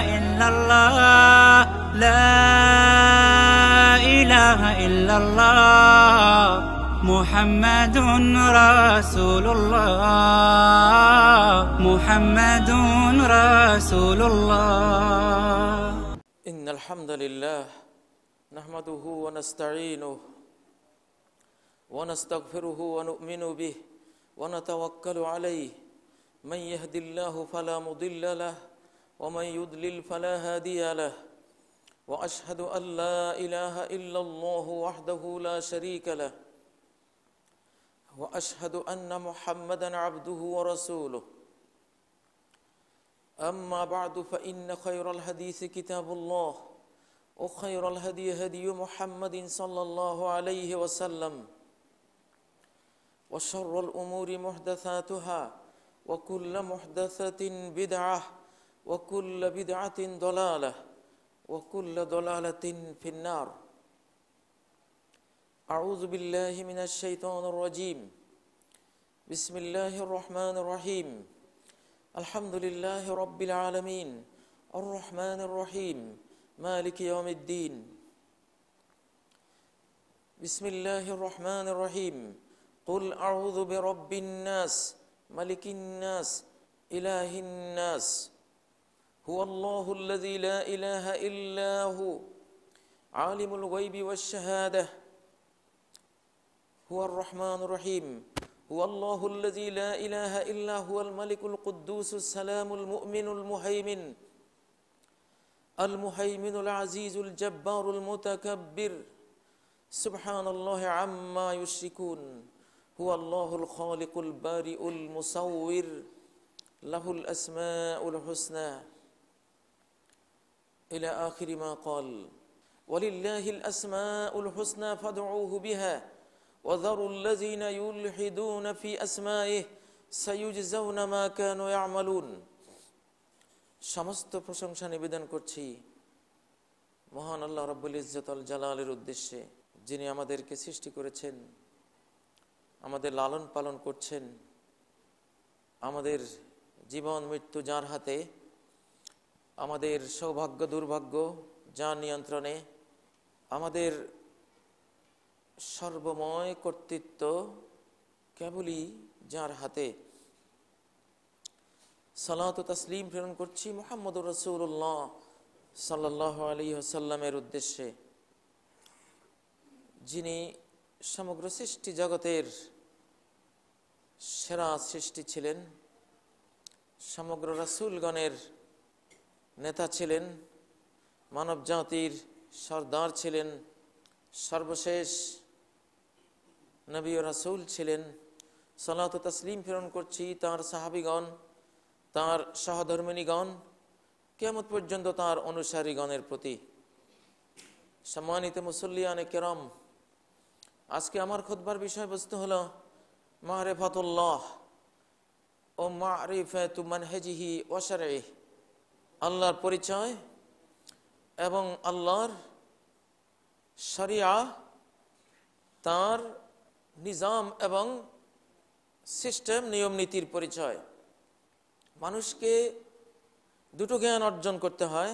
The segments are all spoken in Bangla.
إلا الله لا إله إلا الله محمد رسول الله محمد رسول الله إن الحمد لله نحمده ونستعينه ونستغفره ونؤمن به ونتوكل عليه من يهد الله فلا مضل له ومن يضلل فلا هادي له وأشهد أن لا إله إلا الله وحده لا شريك له وأشهد أن محمدا عبده ورسوله أما بعد فإن خير الحديث كتاب الله وخير الهدي هدي محمد صلى الله عليه وسلم وشر الأمور محدثاتها وكل محدثة بدعة وكل بدعة ضلالة وكل ضلالة في النار أعوذ بالله من الشيطان الرجيم بسم الله الرحمن الرحيم الحمد لله رب العالمين الرحمن الرحيم مالك يوم الدين بسم الله الرحمن الرحيم قل أعوذ برب الناس ملك الناس إله الناس هو الله الذي لا إله إلا هو عالم الغيب والشهادة هو الرحمن الرحيم هو الله الذي لا إله إلا هو الملك القدوس السلام المؤمن المهيمن العزيز الجبار المتكبر سبحان الله عما يشركون هو الله الخالق البارئ المصور له الأسماء الحسنى إلى آخر ما قال ولله الأسماء الحسنى فادعوه بها وذروا الذين يلحدون في أسمائه سيجزون ما كانوا يعملون সমস্ত প্রশংসা নিবেদন করছি মহান আল্লাহ রাব্বুল ইজ্জত আল জালালের উদ্দেশ্যে, যিনি আমাদেরকে সৃষ্টি করেছেন, আমাদের লালন পালন করছেন, আমাদের জীবন মৃত্যু যার হাতে, আমাদের সৌভাগ্য দুর্ভাগ্য যার নিয়ন্ত্রণে, আমাদের সর্বময় কর্তৃত্ব কেবলই যার হাতে। সালাত ও তাসলিম প্রেরণ করছি মুহাম্মদুর রাসূলুল্লাহ সাল্লাল্লাহু আলাইহি ওয়াসাল্লামের উদ্দেশ্যে, যিনি সমগ্র সৃষ্টি জগতের সেরা সৃষ্টি ছিলেন, সমগ্র রাসূলগণের নেতা ছিলেন, মানব জাতির সরদার ছিলেন, সর্বশেষ নবী ও রাসূল ছিলেন। সালাত ও তাসলিম প্রেরণ করছি তার সাহাবীগণ, তার সহধর্মিণীগণ, কিয়ামত পর্যন্ত তার অনুসারীগণের প্রতি। সম্মানিত মুসল্লিয়ানে কেরাম, আজকে আমার খুতবার বিষয়বস্তু হলো মারিফাতুল্লাহ ও মারিফাতু মানহাজিহি ওয়া শারঈহি, আল্লাহর পরিচয় এবং আল্লাহর শরিয়া, তার নিজাম এবং সিস্টেম, নিয়ম নীতির পরিচয়। মানুষকে দুটো জ্ঞান অর্জন করতে হয়।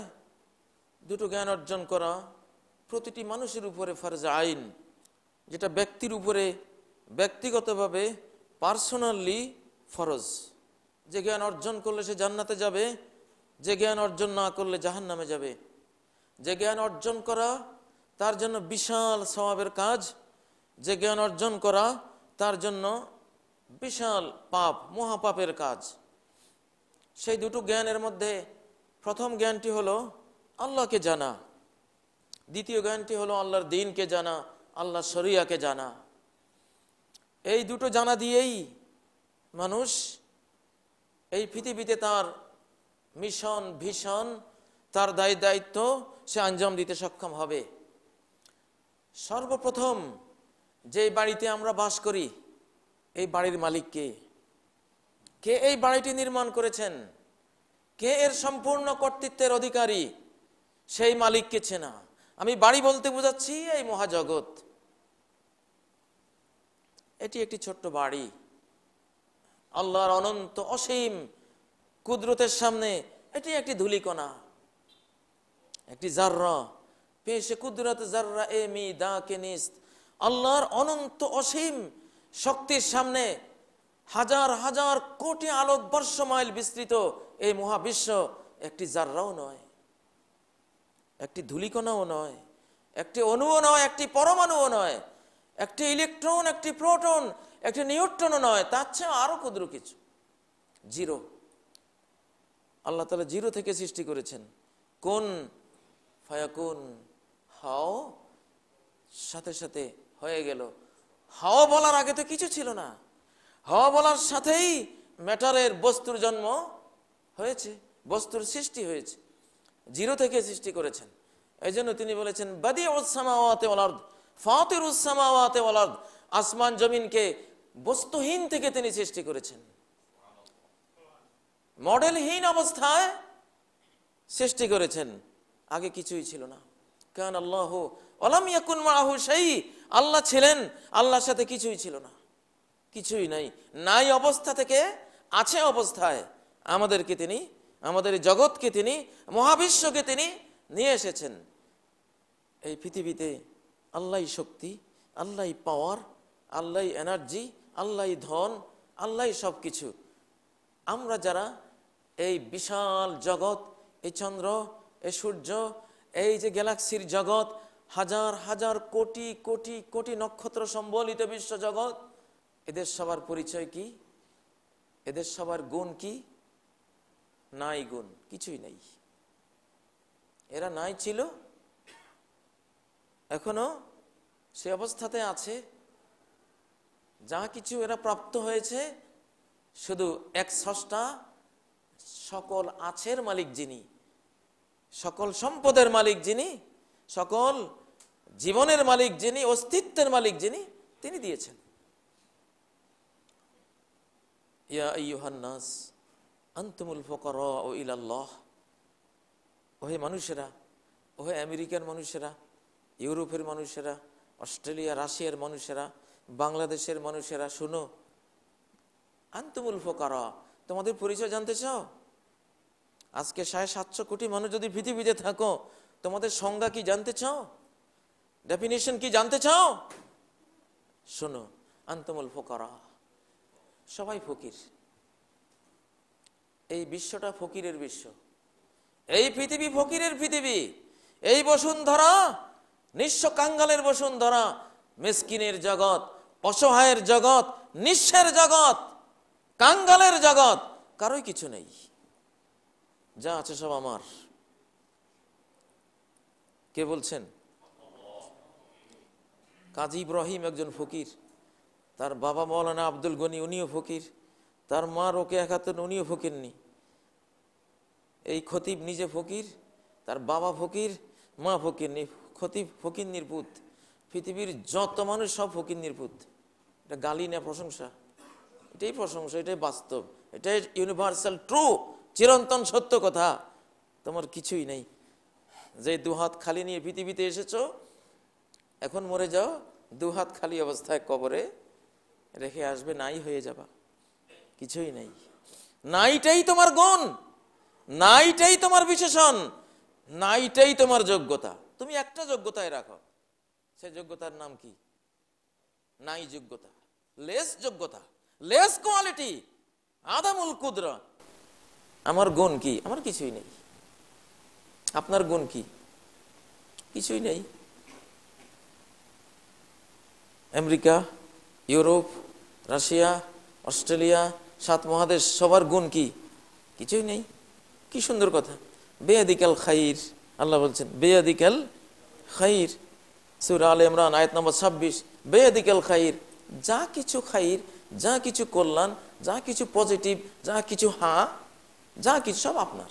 দুটো জ্ঞান অর্জন করা প্রতিটি মানুষের উপরে ফরজ আইন, যেটা ব্যক্তির উপরে ব্যক্তিগতভাবে পার্সোনালি ফরজ। যে জ্ঞান অর্জন করলে সে জান্নাতে যাবে, যে জ্ঞান অর্জন না করলে জাহান্নামে যাবে। যে জ্ঞান অর্জন করা তার জন্য বিশাল সওয়াবের কাজ, যে জ্ঞান অর্জন করা তার জন্য বিশাল পাপ, মহাপাপের কাজ। সেই দুটো জ্ঞানের মধ্যে প্রথম জ্ঞানটি হলো আল্লাহকে জানা, দ্বিতীয় জ্ঞানটি হলো আল্লাহর দ্বীনকে জানা, আল্লাহর শরিয়াকে জানা। এই দুটো জানা দিয়েই মানুষ এই পৃথিবীতে তার মিশন, ভিশন, তার দায়িত্ব সে আঞ্জাম দিতে সক্ষম হবে। সর্বপ্রথম যে বাড়িতে আমরা বাস করি, এই বাড়ির মালিক কে? কে এই বাড়িটি নির্মাণ করেছেন? কে এর সম্পূর্ণ কর্তৃত্বের অধিকারী? সেই মালিককে চেনা। আমি বাড়ি বলতে বোঝাচ্ছি এই মহাজগৎ। এটি একটি ছোট্ট বাড়ি, আল্লাহর অনন্ত অসীম কুদরতের সামনে এটি একটি ধূলিকণা। একটি জাররা, পেশে কুদরত জাররা এ মি দা কে নিস্ত। আল্লাহর অনন্ত অসীম শক্তির সামনে হাজার হাজার কোটি আলোকবর্ষ মাইল বিস্তৃত এই মহাবিশ্ব একটি জাররাও নয়, একটি ধূলিকণাও নয়, একটি অণুও নয়, একটি পরমাণুও নয়, একটি ইলেকট্রন, একটি প্রোটন, একটি নিউট্রনও নয়, তার চেয়ে আরো ক্ষুদ্র কিছু, জিরো। আল্লাহ তাআলা জিরো থেকে সৃষ্টি করেছেন। কুন ফায়াকুন, হাও, সাথে সাথে হয়ে গেল। হাওয়া বলার আগে তো কিছু ছিল না, হাওয়া বলার সাথেই ম্যাটারের বস্তুর জন্ম হয়েছে, বস্তুর সৃষ্টি হয়েছে, জিরো থেকে সৃষ্টি করেছেন। এই জন্য তিনি বলেছেন বাদিউস সামাওয়াতি ওয়াল আরদ ফাতিরুস সামাওয়াতি ওয়াল আরদ, আসমান জমিনকে বস্তুহীন থেকে তিনি সৃষ্টি করেছেন, মডেলহীন অবস্থায় সৃষ্টি করেছেন, আগে কিছুই ছিল না। কান আল্লাহু ওয়ালাম ইয়াকুন মাআহু শাই, আল্লাহ ছিলেন, আল্লাহর সাথে কিছুই ছিল না, কিছুই নাই। নাই অবস্থা থেকে আছে অবস্থায় আমাদেরকে তিনি, আমাদের জগৎকে তিনি, মহাবিশ্বকে তিনি নিয়ে এসেছেন। এই পৃথিবীতে আল্লাহই শক্তি, আল্লাহই পাওয়ার, আল্লাহই এনার্জি, আল্লাহই ধন, আল্লাহই সব কিছু। আমরা যারা এই বিশাল জগৎ, এই চন্দ্র, এই সূর্য, এই যে গ্যালাক্সির জগৎ, হাজার হাজার কোটি কোটি কোটি নক্ষত্র সম্বলিত বিশ্ব জগৎ, এদের সবার পরিচয় কি? এদের সবার গুণ কি? নাই গুণ, কিছুই নাই। এরা নাই ছিল, এখনো সে অবস্থাতে আছে। যা কিছু এরা প্রাপ্ত হয়েছে, শুধু এক স্রষ্টা, সকল আছের মালিক যিনি, সকল সম্পদের মালিক যিনি, সকল জীবনের মালিক যিনি, অস্তিত্বের মালিক যিনি, তিনি দিয়েছেন। ইয়া আইয়ুহান নাস আনতুমুল ফুকারাউ ইলাল্লাহ, ওহে মানুষেরা, ওহে আমেরিকার মানুষেরা, ইউরোপের মানুষেরা, অস্ট্রেলিয়া রাশিয়ার মানুষেরা, বাংলাদেশের মানুষেরা, শুনো, আনতুমুল ফুকারা, তোমাদের পরিচয় জানতে চাও? আজকে 750 কোটি মানুষ যদি পৃথিবীতে থাকো, তোমাদের সংজ্ঞা কি জানতে চাও? ডেফিনিশন কি জানতে চাও? শোনো, আনতুমুল ফুকারা, সবাই ফকির। এই বিশ্বটা ফকিরের বিশ্ব, এই পৃথিবী ফকিরের পৃথিবী, এই বসুন্ধরা নিঃস্ব কাঙ্গালের বসুন্ধরা, মিসকিনের জগৎ, অসহায়ের জগৎ, নিঃস্বের জগৎ, কাঙ্গালের জগৎ, কারোই কিছু নেই, যা আছে সব আমার। কে বলছেন? কাজী ইব্রাহিম একজন ফকির, তার বাবা মৌলানা আব্দুল গনি উনিও ফকির, তার মা রোকেয়া খাতুন উনিও ফকিরনি। এই খতিব নিজে ফকির, তার বাবা ফকির, মা ফকিরনি। খতিব ফকিরনির পুত, পৃথিবীর যত মানুষ সব ফকিরনির পুত। এটা গালি না প্রশংসা? এটাই প্রশংসা, এটাই বাস্তব, এটাই ইউনিভার্সাল ট্রু, চিরন্তন সত্য কথা। তোমার কিছুই নেই, যে দুহাত খালি নিয়ে পৃথিবীতে এসেছো, এখন মরে যাও, দুহাত খালি অবস্থায় কবরে রেখে আসবে, নাই হয়ে যাবা, কিছুই নেই। নাইটাই তোমার গুণ, নাইটাই তোমার বিশেষণ, নাইটাই তোমার যোগ্যতা। তুমি একটা যোগ্যতায় রাখো, সে যোগ্যতার নাম কি? নাই যোগ্যতা, লেস যোগ্যতা, লেস কোয়ালিটি, আদামুল কুদরা। আমার গুণ কি? আমার কিছুই নেই। আপনার গুণ কি? কিছুই নেই। আমেরিকা, ইউরোপ, রাশিয়া, অস্ট্রেলিয়া, 7 মহাদেশ, সবার গুণ কি? কিছুই নেই। কি সুন্দর কথা, বেয়াদিকাল খাইর, আল্লাহ বলছেন বেয়াদিকাল খাইর, সূরা আলে ইমরান আয়াত নম্বর 26। বেয়াদিকাল খাইর, যা কিছু খাইর, যা কিছু কল্যাণ, যা কিছু পজিটিভ, যা কিছু যা কিছু সব আপনার।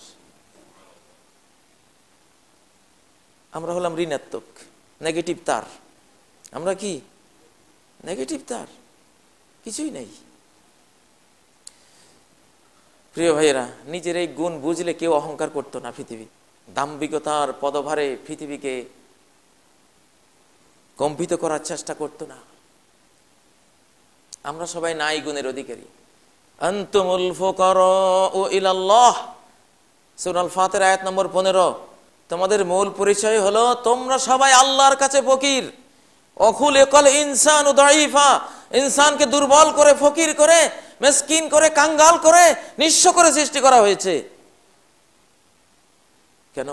আমরা হলাম ঋণাত্মক, নেগেটিভ তার। আমরা কি? নেগেটিভ তার, কিছুই নেই। প্রিয় ভাইয়েরা, নিজের এই গুণ বুঝলে কেউ অহংকার করতো না। পৃথিবী দাম্ভিকতার পদভারে পৃথিবীকে কম্পিত করার চেষ্টা করতো না। আমরা সবাই নাই গুণের অধিকারী। আনতুমুল ফুকারাউ ইলাল্লাহ, সূরা আল ফাতির আয়াত নম্বর 15। তোমাদের মূল পরিচয় হলো তোমরা সবাই আল্লাহর কাছে ফকির। অখুলিকাল ইনসানু দাঈফা, ইনসানকে দুর্বল করে, ফকির করে, মিসকিন করে, কাঙ্গাল করে, নিঃস্ব করে সৃষ্টি করা হয়েছে। কেন?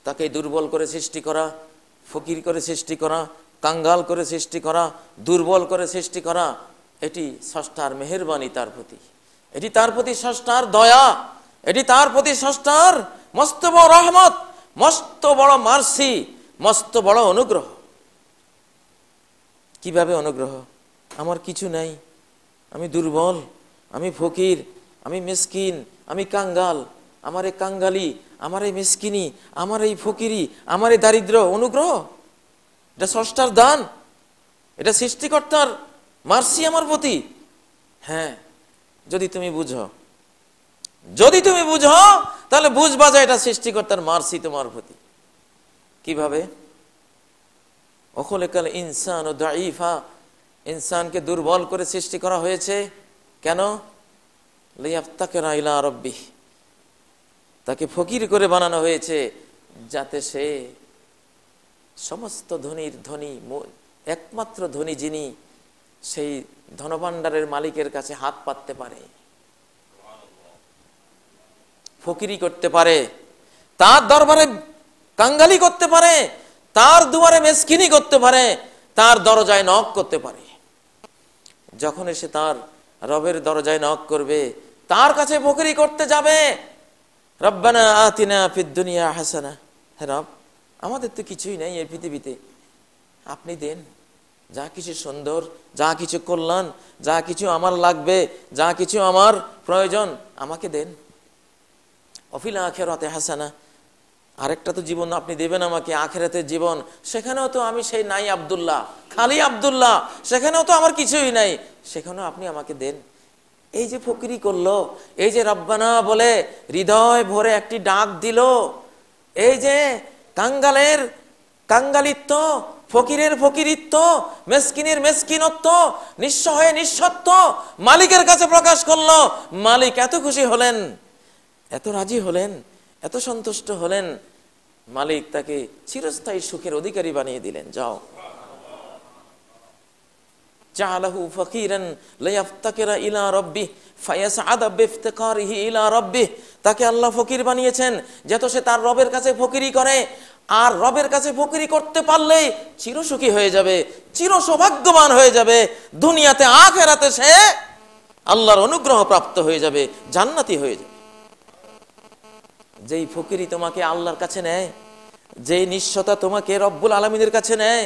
তাকে দুর্বল করে সৃষ্টি করা, ফকির করে সৃষ্টি করা, কাঙ্গাল করে সৃষ্টি করা, দুর্বল করে সৃষ্টি করা, এটি স্রষ্টার মেহেরবানি তার প্রতি, এটি তার প্রতি স্রষ্টার দয়া, এটি তার প্রতি স্রষ্টার মস্ত বড় রহমত, মস্ত বড় মার্সি, মস্ত বড় অনুগ্রহ। কিভাবে অনুগ্রহ? আমার কিছু নাই, আমি দুর্বল, আমি ফকির, আমি মিসকিন, আমি কাঙ্গাল, আমার এই কাঙ্গালি, আমার এই মিসকিনি, আমার এই ফকিরি, আমার এই দারিদ্র, অনুগ্রহ? এটা স্রষ্টার দান, এটা সৃষ্টিকর্তার মার্সি আমার প্রতি। হ্যাঁ, যদি তুমি বুঝো, যদি তুমি বুঝো তাহলে বুঝবা যে এটা সৃষ্টিকর্তার মার্সি তোমার প্রতি। কিভাবে? অখুলিকাল ইনসানু দাঈফা, ইনসানকে দুর্বল করে সৃষ্টি করা হয়েছে। কেন? লিয়াফতাকিরা ইলা রাব্বিহ, তাকে ফকির করে বানানো হয়েছে যাতে সে সমস্ত ধনীর ধনী, একমাত্র ধনী যিনি, সেই ধনভাণ্ডারের মালিকের কাছে হাত পাততে পারে, ফকিরি করতে পারে, তার দরবারে কাঙ্গালি করতে পারে, তার দুয়ারে মেসকিনি করতে পারে, তার দরজায় নক করতে পারে। যখন এসে তার রবের দরজায় নক করবে, তার কাছে ফকিরি করতে যাবে, রব্বানা আতিনা ফিদ দুনিয়া হাসানা, হে রব, আমাদের তো কিছুই নেই এই পৃথিবীতে, আপনি দেন যা কিছু সুন্দর, যা কিছু কল্যাণ, যা কিছু আমার লাগবে, যা কিছু আমার প্রয়োজন, আমাকে দেন। অফিল আখিরাতে হাসানা, আরেকটা তো জীবন আপনি দেবেন আমাকে, আখিরাতের জীবন, সেখানেও তো আমি সেই নাই আব্দুল্লাহ, খালি আব্দুল্লাহ, সেখানেও তো আমার কিছুই নাই, সেখানেও আপনি আমাকে দেন। এই যে ফকিরি করলো, এই যে রব্বানা বলে হৃদয় ভরে একটি ডাক দিল, এই যে কাঙ্গালের কাঙ্গালিত্ব, ফকিরের ফকিরিত্ব, মেসকিনের মেসকিনত্ব, নিঃস্ব হয়ে নিঃস্বত্ব মালিকের কাছে প্রকাশ করলো, মালিক এত খুশি হলেন, এত রাজি হলেন, এত সন্তুষ্ট হলেন, মালিক তাকে চিরস্থায়ী সুখের অধিকারী বানিয়ে দিলেন। যাও, জাআলাহু ফাকিরান লিয়াফতাকিরা ইলা রাব্বিহ ফায়াসআদা বিফতিকারিহি ইলা রাব্বিহ, তাকে আল্লাহ ফকির বানিয়েছেন যাতে সে তার রবের কাছে ফকিরি করে, আর রবের কাছে ফকিরি করতে পারলেই চিরসুখী হয়ে যাবে, চির সৌভাগ্যবান হয়ে যাবে, দুনিয়াতে আখিরাতে সে আল্লাহর অনুগ্রহ প্রাপ্ত হয়ে যাবে, জান্নাতি হয়ে যাবে। যেই ফকিরি তোমাকে আল্লাহর কাছে নেয়, যেই নিঃস্বতা তোমাকে রব্বুল আলামিনের কাছে নেয়,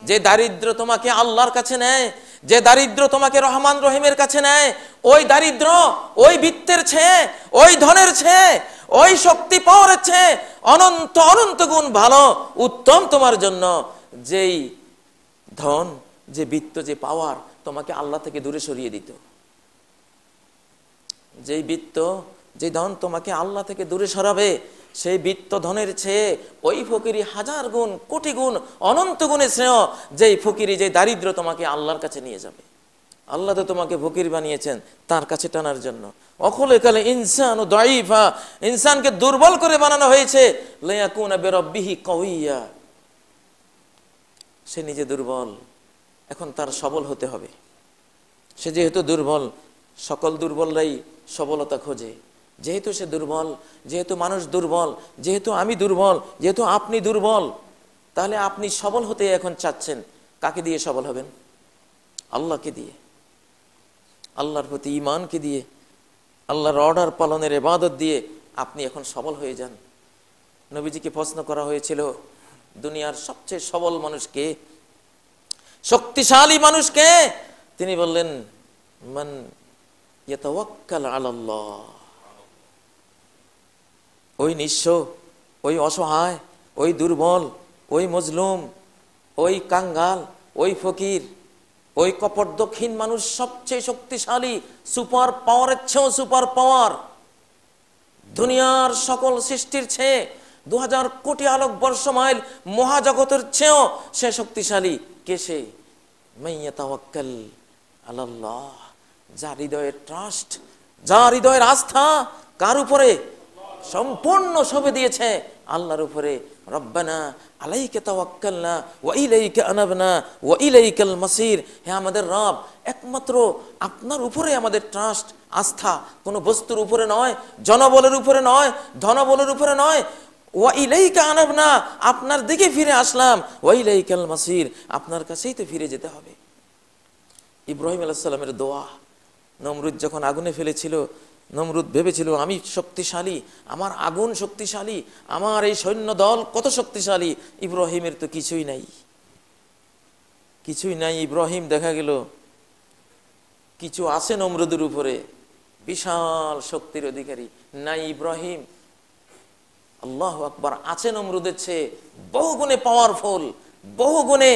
যে দারিদ্র তোমাকে আল্লাহর কাছে নেয়, যে দারিদ্র তোমাকে রহমান রহিমের কাছে নেয়, ওই দারিদ্র ওই বিত্তের চেয়ে, ওই ধনের চেয়ে, ওই শক্তি পাওয়ারের চেয়ে অনন্ত অনন্ত গুণ ভালো, উত্তম তোমার জন্য। যেই ধন, যে বিত্ত, যে পাওয়ার তোমাকে আল্লাহ থেকে দূরে সরিয়ে দিত, যেই বিত্ত, যে ধন তোমাকে আল্লাহ থেকে দূরে সরাবে, সেই বিত্ত ধনের চেয়ে ওই ফকিরি হাজার গুণ, কোটি গুণ, অনন্ত গুণে শ্রেয়। যেই ফকিরি, যে দারিদ্র তোমাকে আল্লাহর কাছে নিয়ে যাবে। আল্লাহ তো তোমাকে ফকির বানিয়েছেন তার কাছে টানার জন্য। অখুলিকাল ইনসানু দাঈফা, ইনসানকে দুর্বল করে বানানো হয়েছে লিয়াকুনা বিরাব্বিহি কাওয়িয়া, সে নিজে দুর্বল, এখন তার সবল হতে হবে। সে যেহেতু দুর্বল, সকল দুর্বলরাই সবলতা খোঁজে, যেহেতু সে দুর্বল, যেহেতু মানুষ দুর্বল, যেহেতু আমি দুর্বল, যেহেতু আপনি দুর্বল, তাহলে আপনি সবল হতে এখন চাচ্ছেন। কাকে দিয়ে সবল হবেন? আল্লাহকে দিয়ে, আল্লাহর প্রতি ঈমানকে দিয়ে, আল্লাহর অর্ডার পালনের ইবাদত দিয়ে আপনি এখন সবল হয়ে যান। নবীজিকে প্রশ্ন করা হয়েছিল, দুনিয়ার সবচেয়ে সবল মানুষকে, শক্তিশালী মানুষকে? তিনি বললেন, মান ইয়াতাওয়াক্কাল আলাল্লাহ, ওই নিঃস্ব, ওই অসহায়, ওই দুর্বল, ওই মজলুম, ওই কাঙ্গাল, ওই ফকির, ওই কপটদক্ষিণ মানুষ সবচেয়ে শক্তিশালী, সুপার পাওয়ারের চেয়েও সুপার পাওয়ার, দুনিয়ার সকল সৃষ্টির চেয়ে 2000 কোটি আলোক বর্ষ মাইল মহাজগতের চেয়েও সে শক্তিশালী। কে সে? মাইয়া তাওয়াক্কাল আলাল্লাহ, যার হৃদয়ের ট্রাস্ট, যার হৃদয়ের আস্থা কার উপরে? সম্পূর্ণ সঁপে দিয়েছে আল্লাহর উপরে। রব্বানা আলাইকা তাওয়াক্কালনা ওয়া ইলাইকা আনাবনা ওয়া ইলাইকাল মাসির। হে আমাদের রব, একমাত্র আপনার উপরে আমাদের ট্রাস্ট, আস্থা, কোনো বস্তুর উপরে নয়, জনবলের উপরে নয়, ধনবলের উপরে নয়। ওয়া ইলাইকা আনাবনা, আপনার দিকে ফিরে আসলাম। ওয়া ইলাইকাল মাসির, আপনার কাছেই তো ফিরে যেতে হবে। ইব্রাহিম আলাইহিস সালামের দোয়া। নমরুদ যখন আগুনে ফেলেছিল, নমরুদ ভেবেছিল আমি শক্তিশালী, আমার আগুন শক্তিশালী, আমার এই সৈন্য দল কত শক্তিশালী। ইব্রাহিমের তো কিছুই নাই, কিছুই নাই। ইব্রাহিম দেখা গেল কিছু আছে নমরুদের উপরে, বিশাল শক্তির অধিকারী। নাই ইব্রাহিম, আল্লাহু আকবার, আছে নমরুদের চেয়ে বহুগুণে পাওয়ারফুল, বহুগুণে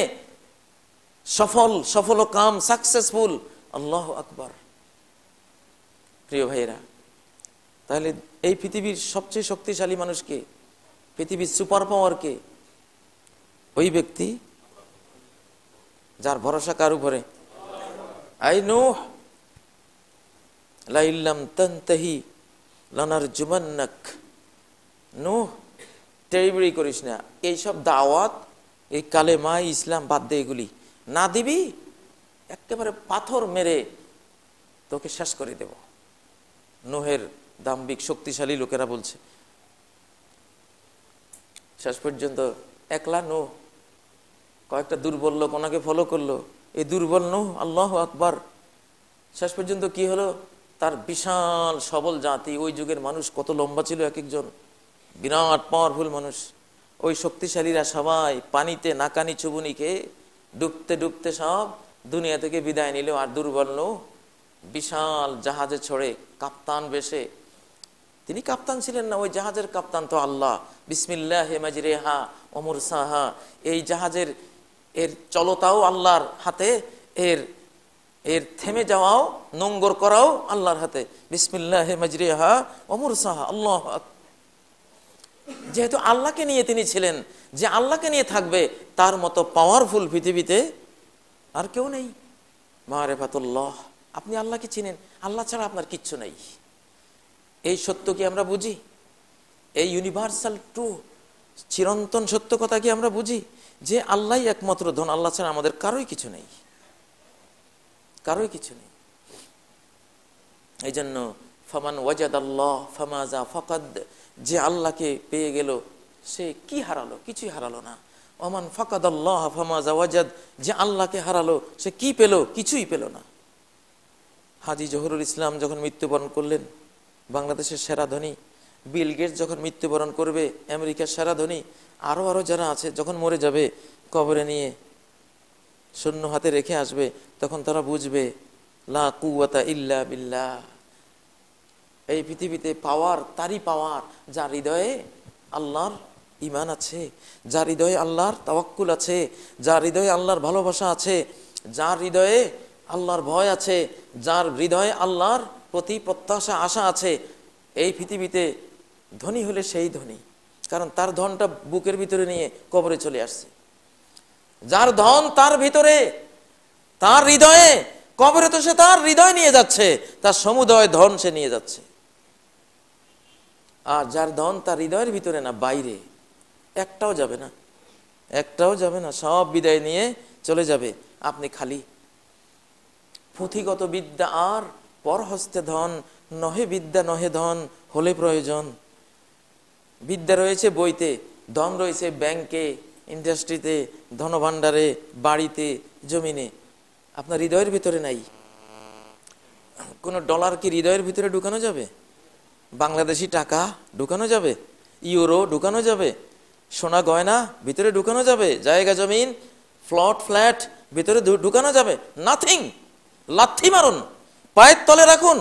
সফল কাম, সাকসেসফুল। আল্লাহু আকবার। প্রিয় ভাইয়েরা, তাহলে এই পৃথিবীর সবচেয়ে শক্তিশালী মানুষকে, পৃথিবীর সুপার পাওয়ার কে? ওই ব্যক্তি যার ভরসা কার উপরে? আই নূহ লা ইল্লাম তানতাহি লানারজুমান্নাক। নূহ, টেরিবরি করিস না, এইসব দাওয়াত, এই কালেমা ইসলাম বাদ দে, এগুলি না দিবি একেবারে পাথর মেরে তোকে শেষ করে দেব। নূহের দাম্ভিক শক্তিশালী লোকেরা বলছে। শেষ পর্যন্ত একলা নূহ, কয়েকটা দুর্বল লোক ওনাকে ফলো করলো। এই দুর্বল নূহ, আল্লাহু আকবার, শেষ পর্যন্ত কি হলো? তার বিশাল সবল জাতি, ওই যুগের মানুষ কত লম্বা ছিল এক একজন, বিরাট পাওয়ারফুল মানুষ। ওই শক্তিশালীরা সবাই পানিতে নাকানি চুবুনি খেয়ে ডুবতে ডুবতে সব দুনিয়া থেকে বিদায় নিল। আর দুর্বল নূহ বিশাল জাহাজে ছড়ে কাপ্তান বেশে, তিনি কাপ্তান ছিলেন না, ওই জাহাজের কাপ্তান তো আল্লাহ। বিসমিল্লাহি মাজরিহা ওয়া মুরসাহা, এই জাহাজের এর চলতাও আল্লাহর হাতে, এর থেমে যাওয়াও, নোঙ্গর করাও আল্লাহর হাতে। বিসমিল্লাহি মাজরিহা ওয়া মুরসাহা। আল্লাহু আকবার। যেহেতু আল্লাহকে নিয়ে তিনি ছিলেন, যে আল্লাহকে নিয়ে থাকবে তার মতো পাওয়ারফুল পৃথিবীতে আর কেউ নেই। মারিফাতুল্লাহ, আপনি আল্লাহকে চিনেন, আল্লাহ ছাড়া আপনার কিচ্ছু নেই। এই সত্য কি আমরা বুঝি? এই ইউনিভার্সাল ট্রু, চিরন্তন সত্য কথা কি আমরা বুঝি? যে আল্লাহই একমাত্র ধন, আল্লাহ ছাড়া আমাদের কারোই কিছু নেই, কারোই কিছু নেই। এই জন্য ফামান ওয়াজাদাল্লাহ ফামাযা ফাকাদ, যে আল্লাহকে পেয়ে গেল সে কি হারালো? কিছুই হারালো না। ওমান ফাকাদাল্লাহ ফামাযা ওয়াজাদ, যে আল্লাহকে হারালো সে কি পেল? কিছুই পেল না। হাজী জহুরুল ইসলাম যখন মৃত্যুবরণ করলেন, বাংলাদেশের সেরা ধনী। বিল গেটস যখন মৃত্যুবরণ করবে, আমেরিকার সেরা ধনী। আরো যারা আছে যখন মরে যাবে, কবরে নিয়ে শূন্য হাতে রেখে আসবে, তখন তারা বুঝবে লা কুওয়াতা ইল্লা বিল্লাহ। এই পৃথিবীতে পাওয়ার তারই পাওয়ার, যার হৃদয়ে আল্লাহর ঈমান আছে, যার হৃদয়ে আল্লাহর তাওয়াক্কুল আছে, যার হৃদয়ে আল্লাহর ভালোবাসা আছে, যার হৃদয়ে আল্লাহর ভয় আছে, যার হৃদয়ে আল্লাহর প্রতি প্রত্যাশা আশা আছে। এই পৃথিবীতে ধনী হলে সেই ধনী, কারণ তার ধনটা বুকের ভিতরে নিয়ে কবরে চলে আসছে। যার ধন তার ভিতরে, তার হৃদয়ে, কবরে তো সে তার হৃদয় নিয়ে যাচ্ছে, তার সমুদয় ধন সে নিয়ে যাচ্ছে। আর যার ধন তার হৃদয়ের ভিতরে না, বাইরে, একটাও যাবে না, একটাও যাবে না, সব বিদায় নিয়ে চলে যাবে। আপনি খালি। পুঁথিগত বিদ্যা আর পরহস্তে ধন, নহে বিদ্যা নহে ধন হলে প্রয়োজন। বিদ্যা রয়েছে বইতে, ধন রয়েছে ব্যাংকে, ইন্ডাস্ট্রিতে, ধনভাণ্ডারে, বাড়িতে, জমিনে। আপনার হৃদয়ের ভিতরে নাই। কোন ডলার কি হৃদয়ের ভিতরে ঢুকানো যাবে? বাংলাদেশি টাকা ঢুকানো যাবে? ইউরো ঢুকানো যাবে? সোনা গয়না ভিতরে ঢুকানো যাবে? জায়গা জমিন, ফ্ল্যাট ভিতরে ঢুকানো যাবে? নাথিং। লাথি মারুন, পায়ের তলে রাখুন।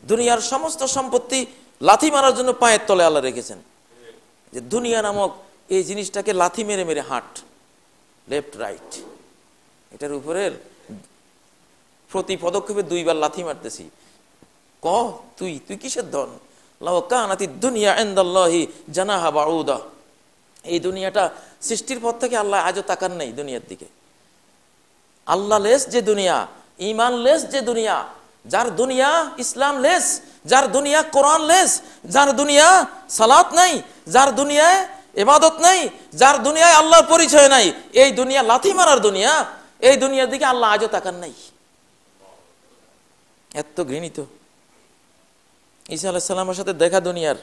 দুনিয়ার সমস্ত সম্পত্তি লাথি মারার জন্য পায়ের তলে আল্লাহ রেখেছেন। যে দুনিয়া নামক এই জিনিসটাকে লাথি মেরে মেরে হাঁট, লেফট রাইট, এটার উপরে প্রতি পদক্ষেপে 2 বার লাথি মারতেছি। তুই কিসের ধন? লাউ কানাতি দুনিয়া ইনদাল্লাহি জানাহা বাউদা। এই দুনিয়াটা সৃষ্টির পর থেকে আল্লাহ আজও তাকান নাই দুনিয়ার দিকে। আল্লাহ লেস যে দুনিয়া, ঈমান লেস যে দুনিয়া, যার দুনিয়া ইসলাম লেস, যার দুনিয়া কোরআন লেস, যার দুনিয়া সালাত নাই, যার দুনিয়ায় ইবাদত নাই, যার দুনিয়ায় আল্লাহর পরিচয় নাই, এই দুনিয়া লাথি মারার দুনিয়া। এই দুনিয়ার দিকে আল্লাহ আজও তাকান নাই। এত ঘৃণিত। ঈসা আলাইহিস সালামের সাথে দেখা দুনিয়ার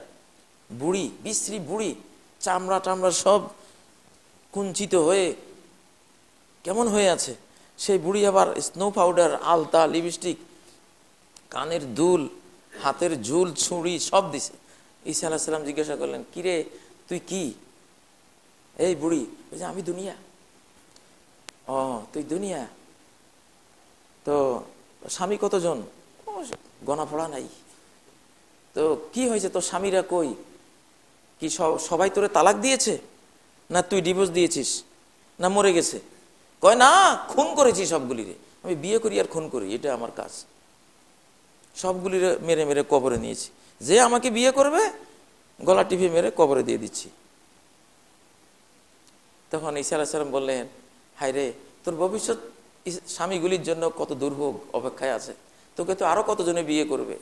বুড়ি, বিশ্রী বুড়ি, চামড়া টামড়া সব কুঞ্চিত হয়ে কেমন হয়ে আছে। সেই বুড়ি আবার স্নো পাউডার, আলতা, লিপস্টিক, কানের দুল, হাতের ঝুল, ছুরি সব দিছে। ঈসা আলাইহিস সালাম জিজ্ঞাসা করলেন, কিরে তুই কি? এই বুড়ি বলছে, আমি দুনিয়া। ও তুই দুনিয়া, তো স্বামী কতজন? গণা পড়া নাই। তো কি হয়েছে, তোর স্বামীরা কই? কি সবাই তোরে তালাক দিয়েছে, না তুই ডিভোর্স দিয়েছিস, না মরে গেছে? কয় না, খুন করেছি সবগুলিরে। আমি বিয়ে করি আর খুন করি, এটা আমার কাজ। সবগুলিরে মেরে মেরে কবরে নিয়েছি। যে আমাকে বিয়ে করবে গলা টিপে মেরে কবরে দিয়ে দিচ্ছি। তখন ঈসা আলাইহিস সালাম বললেন, হায় রে, তোর ভবিষ্যৎ স্বামীগুলির জন্য কত দুর্ভোগ অপেক্ষায় আছে। তোকে তো আরো কতজনে বিয়ে করবে।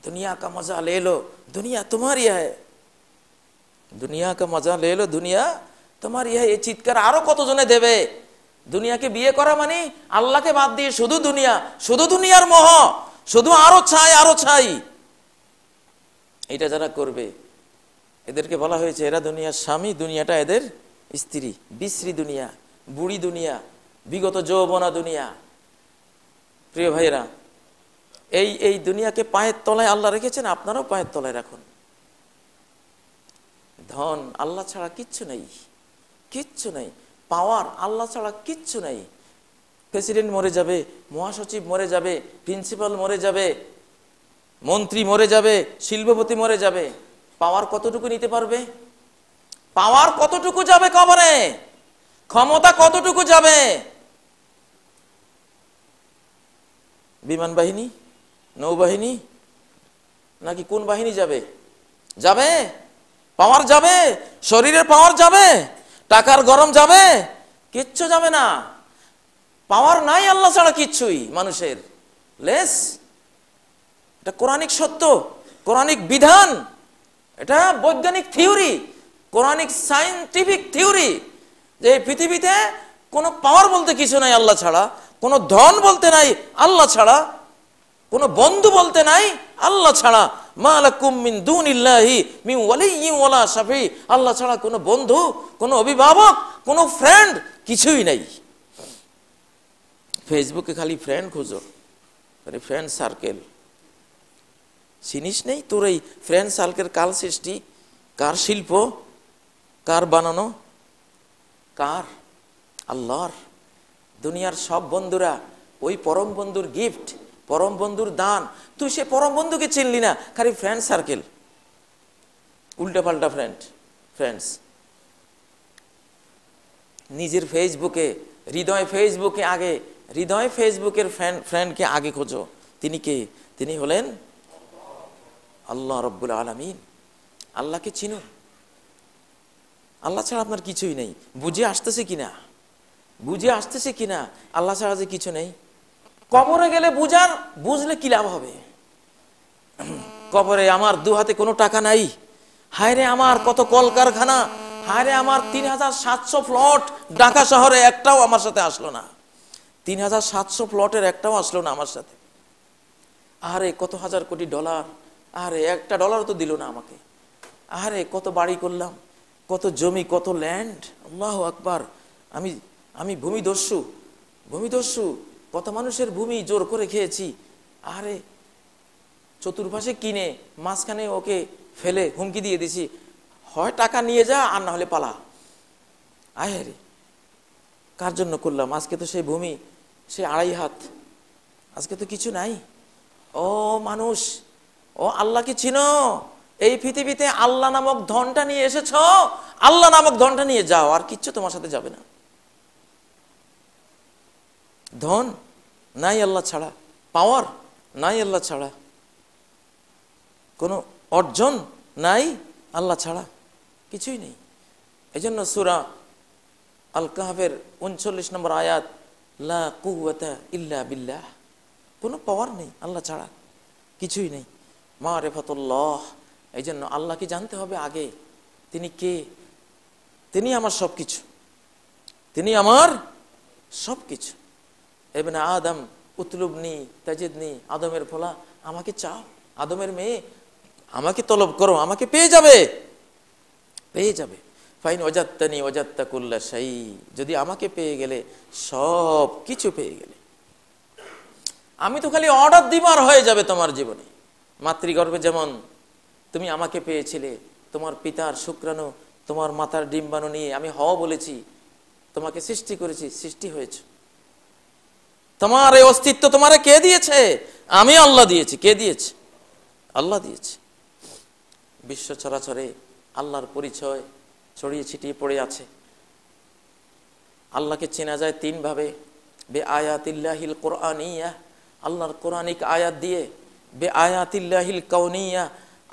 দুনিয়া কা মজা লে লো, দুনিয়া তোমারই হ্যায়। দুনিয়া কা মজা লে লো, দুনিয়া তোমারই হ্যায়। এই চিৎকার আরো কতজনে দেবে। দুনিয়াকে বিয়ে করা মানে আল্লাহকে বাদ দিয়ে শুধু দুনিয়া, শুধু দুনিয়ার মোহ, শুধু আরো চাই, আরো চাই। এটা যারা করবে এদেরকে বলা হয়েছে এরা দুনিয়ার স্বামী, দুনিয়াটা এদের স্ত্রী। বিশ্রী দুনিয়া, বুড়ি দুনিয়া, বিগত যৌবনা দুনিয়া। প্রিয় ভাইরা, এই দুনিয়াকে পায়ের তলায় আল্লাহ রেখেছেন, আপনারাও পায়ের তলায় রাখুন। ধন আল্লাহ ছাড়া কিচ্ছু নেই, কিচ্ছু নেই। পাওয়ার আল্লাহ ছাড়া কিচ্ছু নেই। প্রেসিডেন্ট মরে যাবে, মহাসচিব মরে যাবে, প্রিন্সিপাল মরে যাবে, মন্ত্রী মরে যাবে, শিল্পপতি মরে যাবে। পাওয়ার কতটুকু নিতে পারবে? পাওয়ার কতটুকু যাবে কবরে? ক্ষমতা কতটুকু যাবে? বিমান বাহিনী, নৌবাহিনী, নাকি কোন বাহিনী যাবে? যাবে? পাওয়ার যাবে? শরীরের পাওয়ার যাবে? টাকার গরম যাবে? কিচ্ছু যাবে না। পাওয়ার নাই আল্লাহ ছাড়া কিচ্ছুই মানুষের। লেস, এটা কোরআনিক সত্য, কোরআনিক বিধান, এটা বৈজ্ঞানিক থিওরি, কোরআনিক সায়েন্টিফিক থিওরি, যে পৃথিবীতে কোনো পাওয়ার বলতে কিছু নাই আল্লাহ ছাড়া, কোনো ধন বলতে নাই আল্লাহ ছাড়া, কোনো বন্ধু বলতে নাই আল্লাহ ছাড়া। মা লাকুম মিন দুনিল্লাহি মিন ওয়ালিয়্যিন ওয়ালা শাফি। আল্লাহ ছাড়া কোনো বন্ধু, কোনো অভিভাবক, কোনো ফ্রেন্ড কিছুই নাই। ফেসবুকে খালি ফ্রেন্ড খুঁজো, আরে ফ্রেন্ড সার্কেল চিনিস নেই? তোর এই ফ্রেন্ড সার্কেল কার সৃষ্টি, কার শিল্প, কার বানানো? কার? আল্লাহর। দুনিয়ার সব বন্ধুরা ওই পরম বন্ধুর গিফট, পরম বন্ধুর দান। তুই সে পরম বন্ধুকে চিনলি না, খালি ফ্রেন্ড সার্কেল, উল্টা পাল্টা ফ্রেন্ডস। নিজের ফেসবুকে, হৃদয় ফেসবুকে আগে, হৃদয় ফেসবুকের ফ্রেন্ডকে আগে খোঁজো। তিনি কে? তিনি হলেন আল্লাহ রব্বুল আলামিন। আল্লাহকে চিনুন। আল্লাহ ছাড়া আপনার কিছুই নেই। বুঝে আসতেছে কিনা, বুঝে আসতেছে কিনা আল্লাহ ছাড়া যে কিছু নেই। কবরে গেলে বুঝলে কি লাভ হবে? কবরে আমার দু হাতে কোনো টাকা নাই, হায়রে আমার কত কলকারখানা, হায়রে আমার 3700 প্লট ঢাকা শহরে, একটাও আমার সাথে আসলো না। 3700 প্লটের একটাও আসলো না আমার সাথে। আরে কত হাজার কোটি ডলার, আরে একটা ডলার তো দিল না আমাকে। আরে কত বাড়ি করলাম, কত জমি, কত ল্যান্ড, আল্লাহু আকবার। আমি ভূমিদস্যু, কত মানুষের ভূমি জোর করে খেয়েছি। আরে চতুর্পাশে কিনে মাঝখানে ওকে ফেলে হুমকি দিয়ে দিছি, হয় টাকা নিয়ে যা আর না হলে পালা। আরে কার জন্য করলাম? আজকে তো সেই ভূমি, সে 2.5 হাত, আজকে তো কিছু নাই। ও মানুষ, ও আল্লাহকে চিনো। এই পৃথিবীতে আল্লাহ নামক ধনটা নিয়ে এসেছ, আল্লাহ নামক ধনটা নিয়ে যাও, আর কিচ্ছু তোমার সাথে যাবে না। ধন নাই আল্লাহ ছাড়া, পাওয়ার নাই আল্লাহ ছাড়া, কোনো অর্জন নাই আল্লাহ ছাড়া, কিছুই নেই। এই জন্য সূরা আল কাহফের 39 নম্বর আয়াত, লা কুওয়াতা ইল্লা বিল্লাহ, কোনো পাওয়ার নেই আল্লাহ ছাড়া। কিছুই নেই। মারিফাতুল্লাহ, এই জন্য আল্লাহকে জানতে হবে আগে। তিনি কে? তিনি আমার সব কিছু, তিনি আমার সব কিছু। ইবনে আদম উতলুবনি তাজিদনি, আদমের ফলা, আমাকে চাও, আদমের মেয়ে, আমাকে তলব করো, আমাকে পেয়ে যাবে, পেয়ে যাবে। ফাইন ওয়াজাত্তানি ওয়াজাত্তা কুল্লা শাই, যদি আমাকে পেয়ে গেলে সব কিছু পেয়ে গেলে। আমি তো খালি অর্ডার দিবার হয়ে যাবে তোমার জীবনে। মাতৃগর্ভে যেমন তুমি আমাকে পেয়েছিলে, তোমার পিতার শুক্রাণু, তোমার মাতার ডিম্বাণু নিয়ে আমি হওয়া বলেছি, তোমাকে সৃষ্টি করেছি, সৃষ্টি হয়েছে। তোমার এই অস্তিত্ব তোমারে কে দিয়েছে? আমি আল্লাহ দিয়েছি। কে দিয়েছে? আল্লাহ দিয়েছে। বিশ্ব চরাচরে আল্লাহর পরিচয় ছড়িয়ে ছিটিয়ে পড়ে আছে। আল্লাহকে চেনা যায় তিন ভাবে। বে আয়াতিল্লাহিল কোরআনিয়া, আল্লাহর কোরআনিক আয়াত দিয়ে। বে আয়াতিল্লাহিল কাউনিয়া,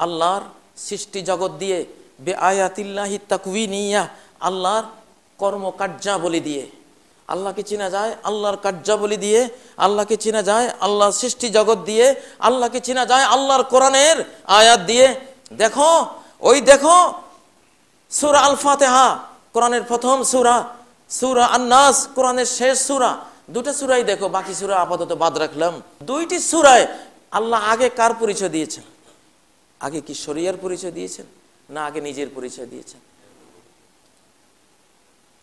আল্লাহর সৃষ্টি জগৎ দিয়ে। বে আয়াতিল্লাহি তাকওয়িনিয়া, আল্লাহর কর্মকার্যাবলী দিয়ে। আল্লাহকে চেনা যায় আল্লাহর কার্যাবলী দিয়ে, আল্লাহকে চেনা যায় আল্লাহর সৃষ্টি জগৎ দিয়ে, আল্লাহকে চেনা যায় আল্লাহর কোরআনের আয়াত দিয়ে। দেখো, ওই দেখো সূরা আল ফাতিহা কোরআনের প্রথম সূরা, সূরা আন-নাস কোরআনের শেষ সূরা। দুটো সূরাই দেখো, বাকি সূরা আপাতত বাদ রাখলাম। দুইটি সূরায় আল্লাহ আগে কার পরিচয় দিয়েছেন? আগে কি শরিয়ার পরিচয় দিয়েছেন, না আগে নিজের পরিচয় দিয়েছেন?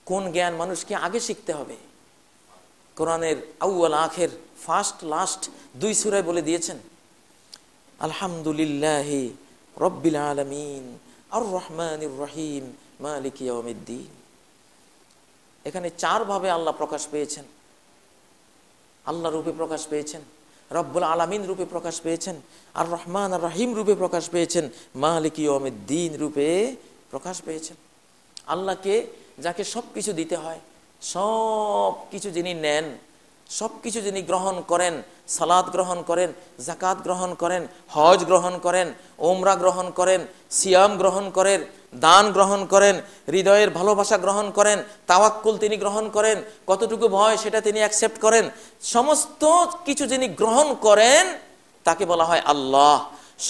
কোন জ্ঞান মানুষকে আগে শিখতে হবে? কোরআনের আউয়াল আখের, ফার্স্ট লাস্ট দুই সূরায় বলে দিয়েছেন। আলহামদুলিল্লাহি রব্বিল আলামিন আর রহমানির রহিম মালিক ইয়াউমিদ্দিন। এখানে চার ভাবে আল্লাহ প্রকাশ পেয়েছেন। আল্লাহ রূপে প্রকাশ পেয়েছেন, রব্বুল আলামিন রূপে প্রকাশ পেয়েছেন, আর রহমান আর রহিম রূপে প্রকাশ পেয়েছেন, মালিক ইয়াউমিদ্দিন রূপে প্রকাশ পেয়েছেন। আল্লাহকে, যাকে সব কিছু দিতে হয়, সব কিছু যিনি নেন, সব কিছু যিনি গ্রহণ করেন, সালাত গ্রহণ করেন, যাকাত গ্রহণ করেন, হজ গ্রহণ করেন, ওমরা গ্রহণ করেন, সিয়াম গ্রহণ করেন, দান গ্রহণ করেন, হৃদয়ের ভালোবাসা গ্রহণ করেন, তাওয়াক্কুল তিনি গ্রহণ করেন, কতটুকু ভয় সেটা তিনি অ্যাকসেপ্ট করেন, সমস্ত কিছু যিনি গ্রহণ করেন তাকে বলা হয় আল্লাহ।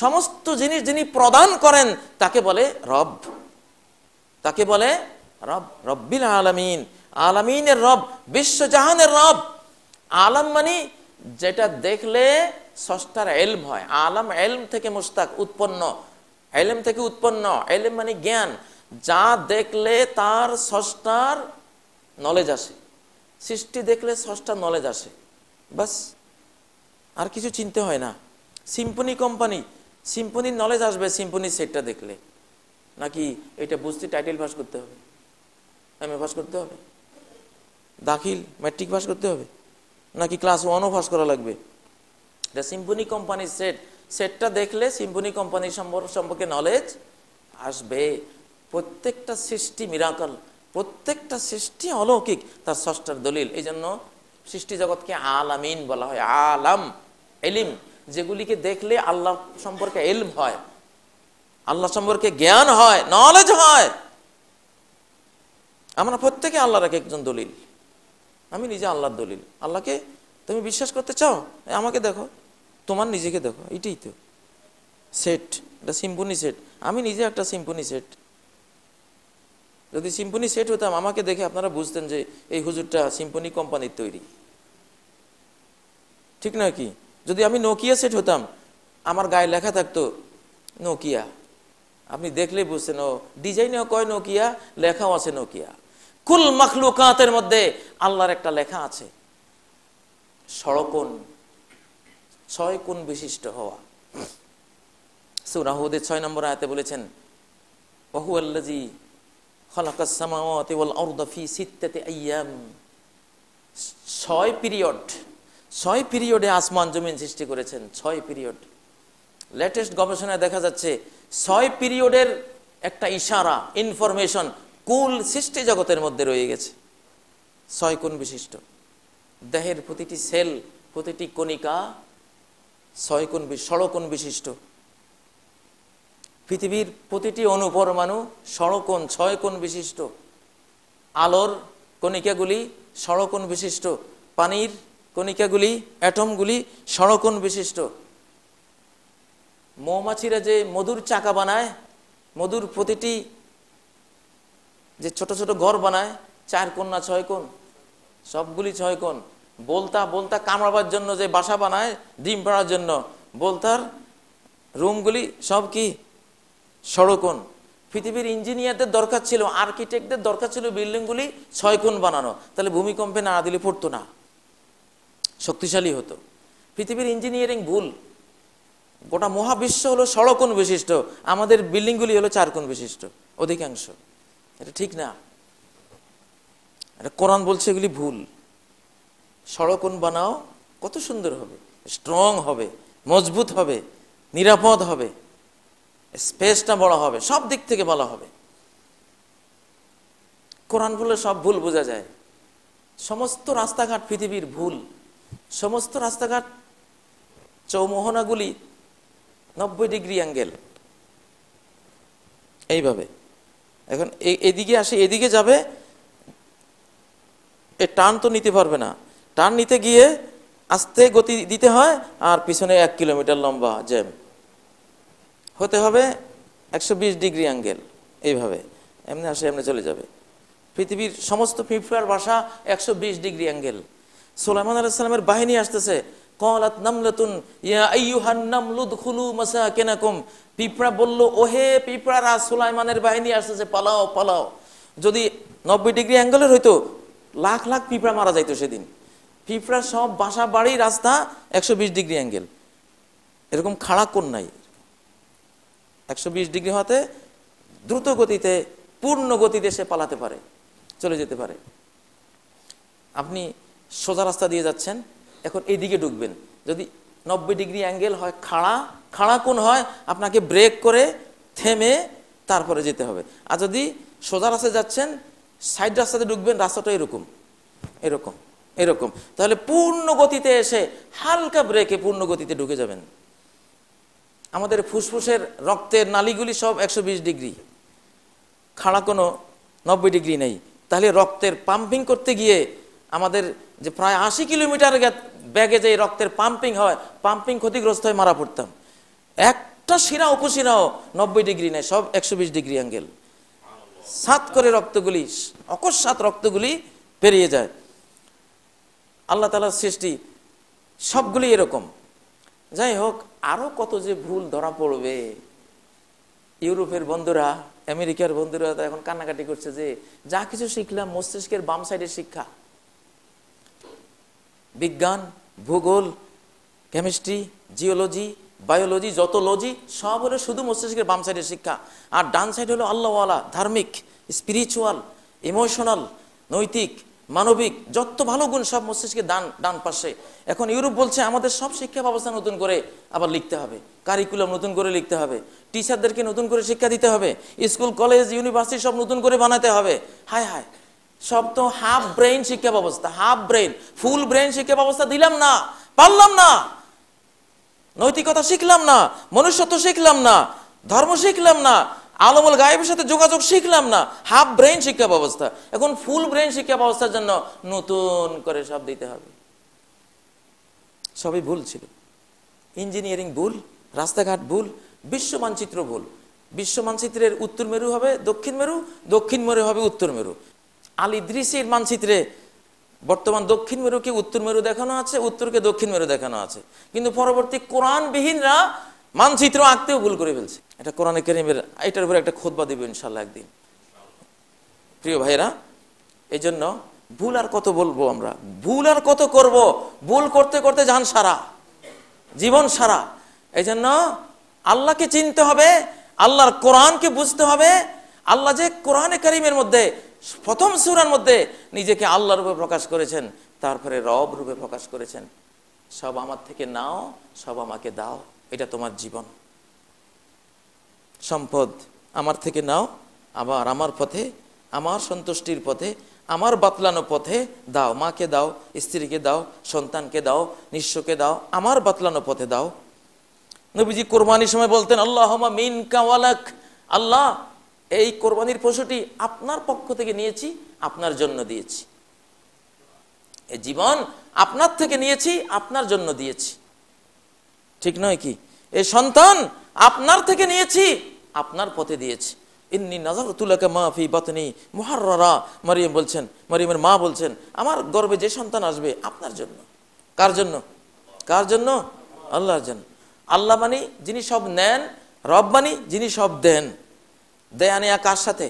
সমস্ত জিনিস যিনি প্রদান করেন তাকে বলে রব, তাকে বলে রব, রব্বিল আলামিন, আলামিনের রব, বিশ্বজাহানের রব। আলাম মানে যেটা দেখলে স্রষ্টার ইলম হয়। আলাম ইলম থেকে মুশতাক, উৎপন্ন, ইলম থেকে উৎপন্ন। ইলম মানে জ্ঞান, যা দেখলে তার স্রষ্টার নলেজ আসে। সৃষ্টি দেখলে স্রষ্টার নলেজ আসে, বাস, আর কিছু চিনতে হয় না। সিম্ফনি কোম্পানি, সিম্ফনির নলেজ আসবে সিম্ফনি সেটটা দেখলে, নাকি এটা বুঝতে টাইটেল পাস করতে হবে, এমএ পাস করতে হবে, দাখিল ম্যাট্রিক পাস করতে হবে, নাকি ক্লাস 1ও পাস করা লাগবে? এটা সিম্ফনি কোম্পানির সেট, সেটটা দেখলে সিম্ফনি কোম্পানির সম্পর্কে নলেজ আসবে। প্রত্যেকটা সৃষ্টি মিরাকল, প্রত্যেকটা সৃষ্টি অলৌকিক, তার স্রষ্টার দলিল। এই জন্য সৃষ্টি জগৎকে আলামিন বলা হয়। আলাম ইলম, যেগুলিকে দেখলে আল্লাহ সম্পর্কে ইলম হয়, আল্লাহ সম্পর্কে জ্ঞান হয়, নলেজ হয়। আমরা প্রত্যেকে আল্লাহর এক একজন দলিল। আমি নিজে আল্লাহর দলিল। আল্লাহকে তুমি বিশ্বাস করতে চাও, আমাকে দেখো, তোমার নিজেকে দেখো, এটাই তো সেট, এটা সিম্ফনি সেট। আমি নিজে একটা সিম্ফনি সেট। যদি সিম্ফনি সেট হতাম, আমাকে দেখে আপনারা বুঝতেন যে এই হুজুরটা সিম্ফনি কোম্পানির তৈরি, ঠিক না কি? যদি আমি নোকিয়া সেট হতাম, আমার গায়ে লেখা থাকতো নোকিয়া, আপনি দেখলেই বুঝছেন ও ডিজাইনেও কয় নোকিয়া, লেখাও আছে নোকিয়া। কুল মাখলুকাতের মধ্যে আল্লাহর একটা লেখা আছে, ষড়কোণ, 6 কোণ বিশিষ্ট হওয়া। সূরা হুদের 6 নম্বর আয়াতে বলেছেন, ওয়া হুয়াল্লাযী খালাকাস সামাওয়াতি ওয়াল আরদা ফি সিত্তাতি আইয়াম। 6 পিরিয়ড, 6 পিরিয়ডে আসমান জমিন সৃষ্টি করেছেন। 6 পিরিয়ড। লেটেস্ট গবেষণায় দেখা যাচ্ছে 6 পিরিয়ডের একটা ইশারা, ইনফরমেশন কুল সৃষ্টি জগতের মধ্যে রয়ে গেছে। 6 কোণ বিশিষ্ট। দেহের প্রতিটি সেল, প্রতিটি কণিকা 6 কোণ, ষড়কোণ বিশিষ্ট। পৃথিবীর প্রতিটি অণুপরমাণু ষড়কোণ, 6 কোণ বিশিষ্ট। আলোর কণিকাগুলি ষড়কোণ বিশিষ্ট। পানির কণিকাগুলি, অ্যাটমগুলি ষড়কোণ বিশিষ্ট। মৌমাছিরা যে মধুর চাকা বানায়, মধুর প্রতিটি যে ছোট ছোট ঘর বানায়, 4 কোণ না 6 কোণ, সবগুলি 6 কোণ। বলতা বলতা কামড়াবার জন্য যে বাসা বানায় ডিম পাড়ার জন্য, বলতার রুমগুলি সব কি ষড়কোণ। পৃথিবীর ইঞ্জিনিয়ারদের দরকার ছিল, আর্কিটেক্টদের দরকার ছিল বিল্ডিংগুলি 6 কোণ বানানো, তাহলে ভূমিকম্পে না দিলে পড়তো না, শক্তিশালী হতো। পৃথিবীর ইঞ্জিনিয়ারিং ভুল। গোটা মহাবিশ্ব হলো ষড়কোণ বিশিষ্ট, আমাদের বিল্ডিংগুলি হলো 4 কোণ বিশিষ্ট অধিকাংশ। এটা ঠিক না, এটা কোরআন বলছে এগুলি ভুল। ষড়কোণ বানাও, কত সুন্দর হবে, স্ট্রং হবে, মজবুত হবে, নিরাপদ হবে, স্পেসটা বড় হবে, সব দিক থেকে বলা হবে। কোরআন বলে সব ভুল বোঝা যায়। সমস্ত রাস্তাঘাট পৃথিবীর ভুল, সমস্ত রাস্তাঘাট চৌমোহনাগুলি 90 ডিগ্রি অ্যাঙ্গেল এইভাবে। এখন এদিকে আসে, এদিকে যাবে, এ টার্ন তো নিতে পারবে না, টার্ন নিতে গিয়ে আস্তে গতি দিতে হয়, আর পিছনে 1 কিলোমিটার লম্বা জ্যাম হতে হবে 120 ডিগ্রি অ্যাঙ্গেল এইভাবে, এমনি আসে এমনি চলে যাবে। পৃথিবীর সমস্ত পিঁপড়ার বাসা 120 ডিগ্রি অ্যাঙ্গেল। সুলাইমান আলাইহিস সালামের বাহিনী আসতেছে, ক্বালাত নামলাতুন ইয়া আইয়ুহান নামলু দুখুলু মাসাকিনাকুম। পিঁপড়া বলল, ওহে পিঁপড়ারা, সুলাইমানের বাহিনী আসতেছে, পালাও পালাও। যদি 90 ডিগ্রি অ্যাঙ্গেলের হইতো, লাখ লাখ পিঁপড়া মারা যাইতো সেদিন। পিঁপড়া সব বাসা বাড়ি রাস্তা 120 ডিগ্রি অ্যাঙ্গেল, এরকম খাড়া কোণ নাই। 120 ডিগ্রি হতে দ্রুত গতিতে, পূর্ণ গতিতে সে পালাতে পারে, চলে যেতে পারে। আপনি সোজা রাস্তা দিয়ে যাচ্ছেন, এখন এদিকে ঢুকবেন, যদি 90 ডিগ্রি অ্যাঙ্গেল হয়, খাড়া কোণ হয়, আপনাকে ব্রেক করে থেমে তারপরে যেতে হবে। আর যদি সোজা রাস্তায় যাচ্ছেন, সাইড রাস্তাতে ঢুকবেন, রাস্তাটা এরকম এরকম এরকম, তাহলে পূর্ণ গতিতে এসে হালকা ব্রেকে পূর্ণ গতিতে ঢুকে যাবেন। আমাদের ফুসফুসের রক্তের নালীগুলি সব 120 ডিগ্রি, খাড়া কোনো 90 ডিগ্রি নেই। তাহলে রক্তের পাম্পিং করতে গিয়ে আমাদের যে প্রায় 80 কিলোমিটার ব্যাগে যে রক্তের পাম্পিং হয়, পাম্পিং ক্ষতিগ্রস্ত হয়ে মারা পড়তাম। একটা শিরা উপশিরাও 90 ডিগ্রি নেই, সব 120 ডিগ্রি অ্যাঙ্গেল। সাত করে রক্তগুলি, অকস্মাৎ রক্তগুলি পেরিয়ে যায়। আল্লাহ তাআলার সৃষ্টি সবগুলি এরকম। যাই হোক, আরো কত যে ভুল ধরা পড়বে। ইউরোপের বন্ধুরা, আমেরিকার বন্ধুরা তো এখন কান্নাকাটি করছে যে যা কিছু শিখলাম মস্তিষ্কের বাম সাইডের শিক্ষা, বিজ্ঞান, ভূগোল, কেমিস্ট্রি, জিওলজি, বায়োলজি, যত লজি সব হলো শুধু মস্তিষ্কের বাম সাইডের শিক্ষা। আর ডান সাইড হলো আল্লাহওয়ালা, ধার্মিক, স্পিরিচুয়াল, ইমোশনাল, নৈতিক, মানবিক, যত ভালো গুণ সব মস্তিষ্কের ডান পাশে। এখন ইউরোপ বলছে আমাদের সব শিক্ষা ব্যবস্থা নতুন করে আবার লিখতে হবে, কারিকুলাম নতুন করে লিখতে হবে, টিচারদেরকে নতুন করে শিক্ষা দিতে হবে, স্কুল কলেজ ইউনিভার্সিটি সব নতুন করে বানাতে হবে। হায় হায়, সব তো হাফ ব্রেইন শিক্ষা ব্যবস্থা, হাফ ব্রেইন। ফুল ব্রেইন শিক্ষা ব্যবস্থা দিলাম না, পারলাম না, নৈতিকতা শিখলাম না, মনুষ্যত্ব শিখলাম না, ধর্ম শিখলাম না, আলমুল গায়েবের সাথে যোগাযোগ শিখলাম না। হাফ ব্রেইন শিক্ষা ব্যবস্থা। এখন ফুল ব্রেইন শিক্ষা ব্যবস্থার জন্য নতুন করে সব দিতে হবে। সবই ভুল ছিল। ইঞ্জিনিয়ারিং ভুল, রাস্তাঘাট ভুল, বিশ্ব মানচিত্র ভুল। বিশ্ব মানচিত্রের উত্তর মেরু হবে দক্ষিণ মেরু, দক্ষিণ মেরু হবে উত্তর মেরু। আল ইদ্রিসির মানচিত্রে বর্তমান দক্ষিণ মেরুকে উত্তর মেরু দেখানো আছে, উত্তরকে দক্ষিণ মেরু দেখানো আছে। কিন্তু পরবর্তী কোরআনবিহীনরা মানচিত্র আঁকতেও ভুল করে ফেলছে। এটা কোরআনে কারীমের, এটার উপরে একটা খুতবা দিব ইনশাআল্লাহ একদিন। প্রিয় ভাইরা, এই জন্য ভুল আর কত বলবো আমরা, ভুল আর কত করব, ভুল করতে করতে জান সারা, জীবন সারা। এই জন্য আল্লাহকে চিনতে হবে, আল্লাহর কোরআনকে বুঝতে হবে। আল্লাহ যে কোরআনে কারীমের মধ্যে প্রথম সূরার মধ্যে নিজেকে আল্লাহ রূপে প্রকাশ করেছেন, তারপরে রব রূপে প্রকাশ করেছেন। সব আমার থেকে নাও, সব আমাকে দাও, এটা তোমার জীবন। সম্পদ আমার থেকে নাও, আবার আমার পথে, আমার সন্তুষ্টির পথে, আমার বাতলানো পথে দাও। মাকে দাও, স্ত্রীকে দাও, সন্তানকে দাও, নিঃস্বকে দাও, আমার বাতলানো পথে দাও। নবীজি কোরবানির সময় বলতেন, আল্লাহুম্মা মিনকা ওয়ালাক, আল্লাহ এই কোরবানির পশুটি আপনার পক্ষ থেকে নিয়েছি, আপনার জন্য দিয়েছি। এই জীবন আপনার থেকে নিয়েছি, আপনার জন্য দিয়েছি। ঠিক নয় কি? এই সন্তান আপনার থেকে নিয়েছি, আপনার পথে দিয়েছি। ইন্নী নাযারতু লাকা মা ফি বাতনি মুহাররারা, মারিয়াম বলছেন, মারিয়ামের মা বলছেন, আমার গর্ভে যে সন্তান আসবে আপনার জন্য। কার জন্য? কার জন্য? আল্লাহর জন্য। আল্লাহ মানে যিনি সব নেন, রব মানে যিনি সব দেন। দেয়া নেয়া কার সাথে?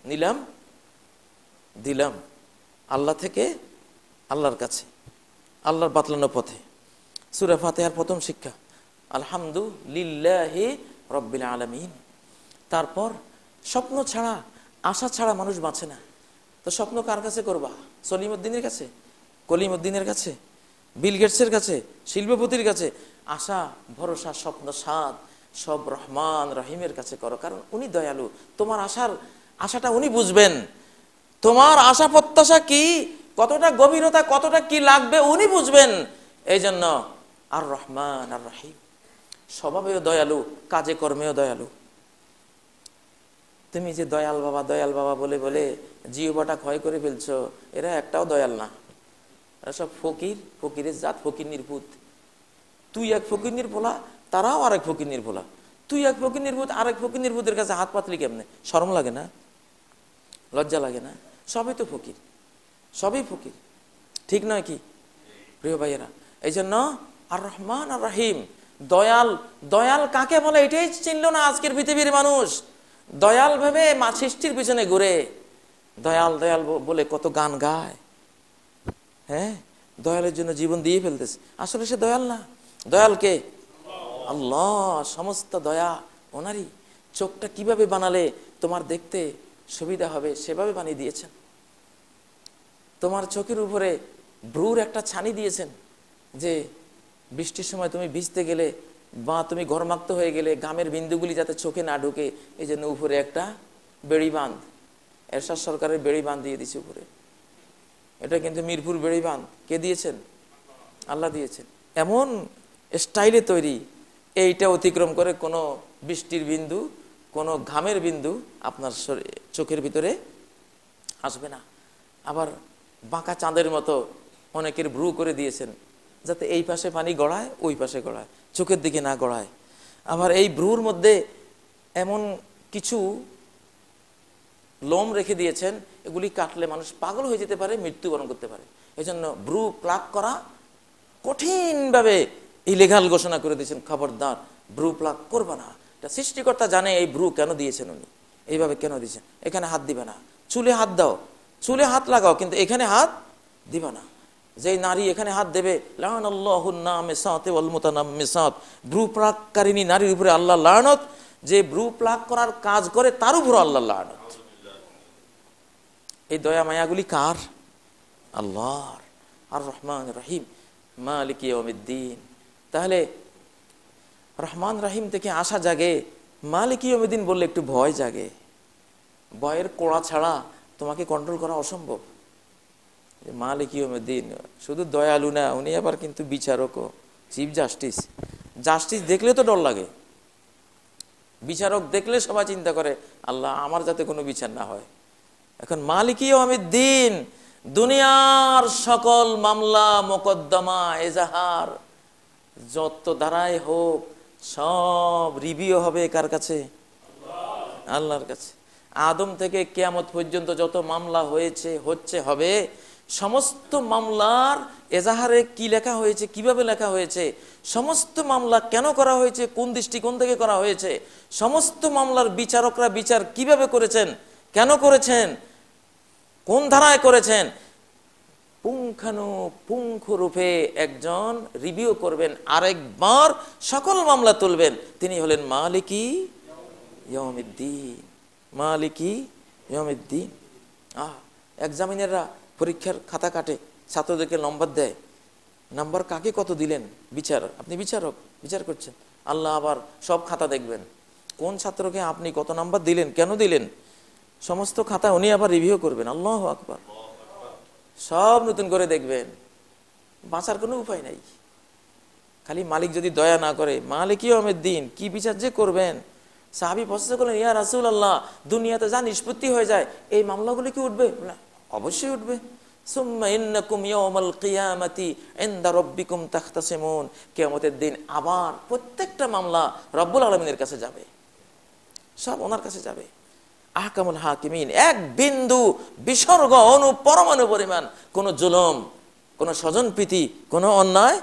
নিলাম, দিলাম আল্লাহ থেকে, আল্লাহর কাছে, আল্লাহর বাতলানো পথে। সূরা ফাতিহার প্রথম শিক্ষা আলহামদুলিল্লাহি রাব্বিল আলামিন। তারপর স্বপ্ন ছাড়া, আশা ছাড়া মানুষ বাঁচে না। তো স্বপ্ন কার কাছে করবা? সলিমউদ্দিনের কাছে, কলিমউদ্দিনের কাছে, বিল গেটসের কাছে, শিল্পপতির কাছে? আশা, ভরসা, স্বপ্ন, সাদ সব রহমান রহিমের কাছে করো, কারণ উনি দয়ালু। তোমার আশাটা উনি বুঝবেন, তোমার আশা প্রত্যাশা কি, কতটা গভীরতা, কতটা কি লাগবে উনি বুঝবেন। এই জন্য আর রহমান আর রহিম, স্বভাবেও দয়ালু, কাজে কর্মেও দয়ালু। তুমি যে দয়াল বাবা বলে বলে জিহ্বাটা ক্ষয় করে ফেলছো, এরা একটাও দয়াল না, এরা সব ফকির, ফকিরের জাত, ফকির নির্ভূত। তুই এক ফকির নির্ভোলা, তারাও আরেক ফকির নির্ভোলা। তুই এক ফকির নির্ভূত, আরেক ফকির নির্ভূতের কাছে হাত পাতলি কেমনে? শরম লাগে না? লজ্জা লাগে না? সবই তো ফকির, সবই ফকির, ঠিক নয় কি প্রিয় ভাইয়েরা? এই জন্য আর রহমান আর রহিম, দয়াল। দয়াল কাকে বলে এটাই চিনল না আজকের পৃথিবীর মানুষ। দয়াল ভেবে সৃষ্টির পিছনে ঘুরে দয়াল দয়াল বলে কত গান গায়। হ্যাঁ, দয়ালের জন্য জীবন দিয়ে ফেলতেছে, আসলে সে দয়াল না। দয়াল কে? আল্লাহ। সমস্ত দয়া ওনারই। চোখটা কিভাবে বানালে তোমার দেখতে সুবিধা হবে সেভাবে বানিয়ে দিয়েছেন। তোমার চোখের উপরে ব্রুর একটা ছানি দিয়েছেন, যে বৃষ্টির সময় তুমি ভিজতে গেলে বা তুমি ঘরমাক্ত হয়ে গেলে ঘামের বিন্দুগুলি যাতে চোখে না ঢুকে, এই জন্য উপরে একটা বেড়ি বাঁধ, এরশাদ সরকারের বেড়ি বাঁধ দিয়ে দিয়েছে উপরে। এটা কিন্তু মিরপুর বেড়ি বাঁধ কে দিয়েছেন? আল্লাহ দিয়েছেন। এমন স্টাইলে তৈরি, এইটা অতিক্রম করে কোনো বৃষ্টির বিন্দু, কোনো ঘামের বিন্দু আপনার চোখের ভিতরে আসবে না। আবার বাঁকা চাঁদের মতো অনেকের ব্রু করে দিয়েছেন, যাতে এই পাশে পানি গড়ায়, ওই পাশে গড়ায়, চোখের দিকে না গড়ায়। আবার এই ব্রুর মধ্যে এমন কিছু লোম রেখে দিয়েছেন, এগুলি কাটলে মানুষ পাগল হয়ে যেতে পারে, মৃত্যুবরণ করতে পারে। এই জন্য ব্রু প্লাক করা কঠিনভাবে ইলিগাল ঘোষণা করে দিয়েছেন, খবরদার ব্রু প্লাক করবে না। এটা সৃষ্টিকর্তা জানে এই ব্রু কেন দিয়েছেন, উনি এইভাবে কেন দিয়েছেন। এখানে হাত দিবে না, চুলে হাত দাও, চুলে হাত লাগাও, কিন্তু এখানে হাত দিবে না। যেই নারী এখানে হাত দেবে, ব্রু প্লাককারিনী নারীর উপরে আল্লাহ লানত। যে ব্রু প্লাক করার কাজ করে তার উপর আল্লাহ লানত। এই দয়া মায়াগুলি কার? আল্লাহর। আর রহমান রহিম মালিক ইয়াউমিদ্দিন। তাহলে রহমান রহিম থেকে আশা জাগে, মালিক ইয়াউমিদ্দিন বললে একটু ভয় জাগে। ভয়ের কোড়া ছাড়া তোমাকে কন্ট্রোল করা অসম্ভব। মালিক ইয়াউমিদ্দিন শুধু দয়ালু না, উনি আবার কিন্তু বিচারকও, চিফ জাস্টিস। জাস্টিস দেখলে তো ডর লাগে, বিচারক দেখলে সবাই চিন্তা করে আল্লাহ আমার যাতে কোনো বিচার না হয়। এখন মালিক ইয়াউমিদ্দিন দুনিয়ার সকল মামলা মোকদ্দমা এজাহার যত ধারায় হোক সব রিভিউ হবে কার কাছে? আল্লাহর কাছে। আদম থেকে কিয়ামত পর্যন্ত যত মামলা হয়েছে, হচ্ছে, হবে, সমস্ত মামলার এজাহারে কি লেখা হয়েছে, কিভাবে লেখা হয়েছে, সমস্ত মামলা কেন করা হয়েছে, কোন দৃষ্টিকোণ থেকে করা হয়েছে, সমস্ত মামলার বিচারকরা বিচার কিভাবে করেছেন, কেন করেছেন, কোন ধারায় করেছেন, পুঙ্খানুপুঙ্খরূপে একজন রিভিউ করবেন, আরেকবার সকল মামলা তুলবেন। তিনি হলেন মালিকি ইয়াউমিদ্দিন। মালিকি ইয়াউমিদ্দিন। এক্সামিনাররা পরীক্ষার খাতা কাটে, ছাত্রদেরকে নম্বর দেয়। নাম্বার কাকে কত দিলেন? বিচারক, আপনি বিচারক, বিচার করছেন। আল্লাহ আবার সব খাতা দেখবেন, কোন ছাত্রকে আপনি কত নাম্বার দিলেন, কেন দিলেন, সমস্ত খাতা উনি আবার রিভিউ করবেন। আল্লাহু আকবার। সব নতুন করে দেখবেন, বাঁচার কোনো উপায় নাই। খালি মালিক যদি দয়া না করে, মালিক ইয়াউমিদ্দিন কি বিচার যে করবেন। সাহাবী প্রশ্ন করলেন, ইয়া রাসূলুল্লাহ, দুনিয়াতে যা নিষ্পত্তি হয়ে যায় এই মামলাগুলি কি উঠবে? অবশ্যই উঠবে। সুম্মা ইন্নাকুম ইয়াওমাল কিয়ামাতি ইনদা রাব্বিকুম তাখতাসিমুন। কিয়ামতের দিন আবার প্রত্যেকটা মামলা রব্বুল আলামিনের কাছে যাবে, সব ওনার কাছে যাবে। আহকামুল হাকিমিন, এক বিন্দু বিসর্গ অনু পরমাণু পরিমাণ কোন জুলুম, কোন স্বজনপ্রীতি, কোন অন্যায়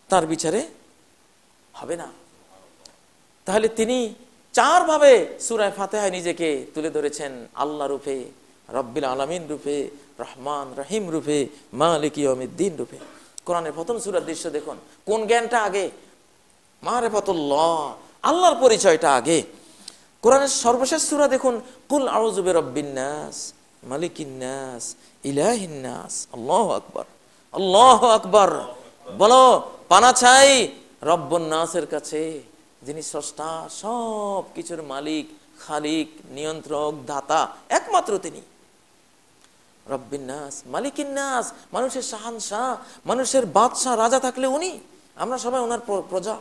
তার বিচারে হবে না। তাহলে তিনি চারভাবে সূরা ফাতিহায় নিজেকে তুলে ধরেছেন, আল্লাহ রূপে, রব্বিল আলামিন রূপে, রহমান রহিম রূপে, মালিক ইয়াউমিদ্দিন রূপে। কোরআনের প্রথম সূরার দৃশ্য দেখুন, কোন জ্ঞানটা আগে? মারিফাতুল্লাহ, আল্লাহর পরিচয়টা আগে। কোরআনের সর্বশেষ সূরা দেখুন, কুল আউযু বিরাব্বিন নাস, মালিকিন নাস, ইলাহিন নাস। আল্লাহু আকবার, আল্লাহু আকবার। বলো পানা চাই রব্বুন নাসের কাছে, যিনি স্রষ্টা, সব কিছুর মালিক, খালিক, নিয়ন্ত্রক, দাতা একমাত্র তিনি। রব্বিন নাস, মালিকিন নাস, মানুষের শাহানশাহ, মানুষের বাদশাহ, রাজা থাকলে উনি। আমরা সবাই ওনার প্রজা,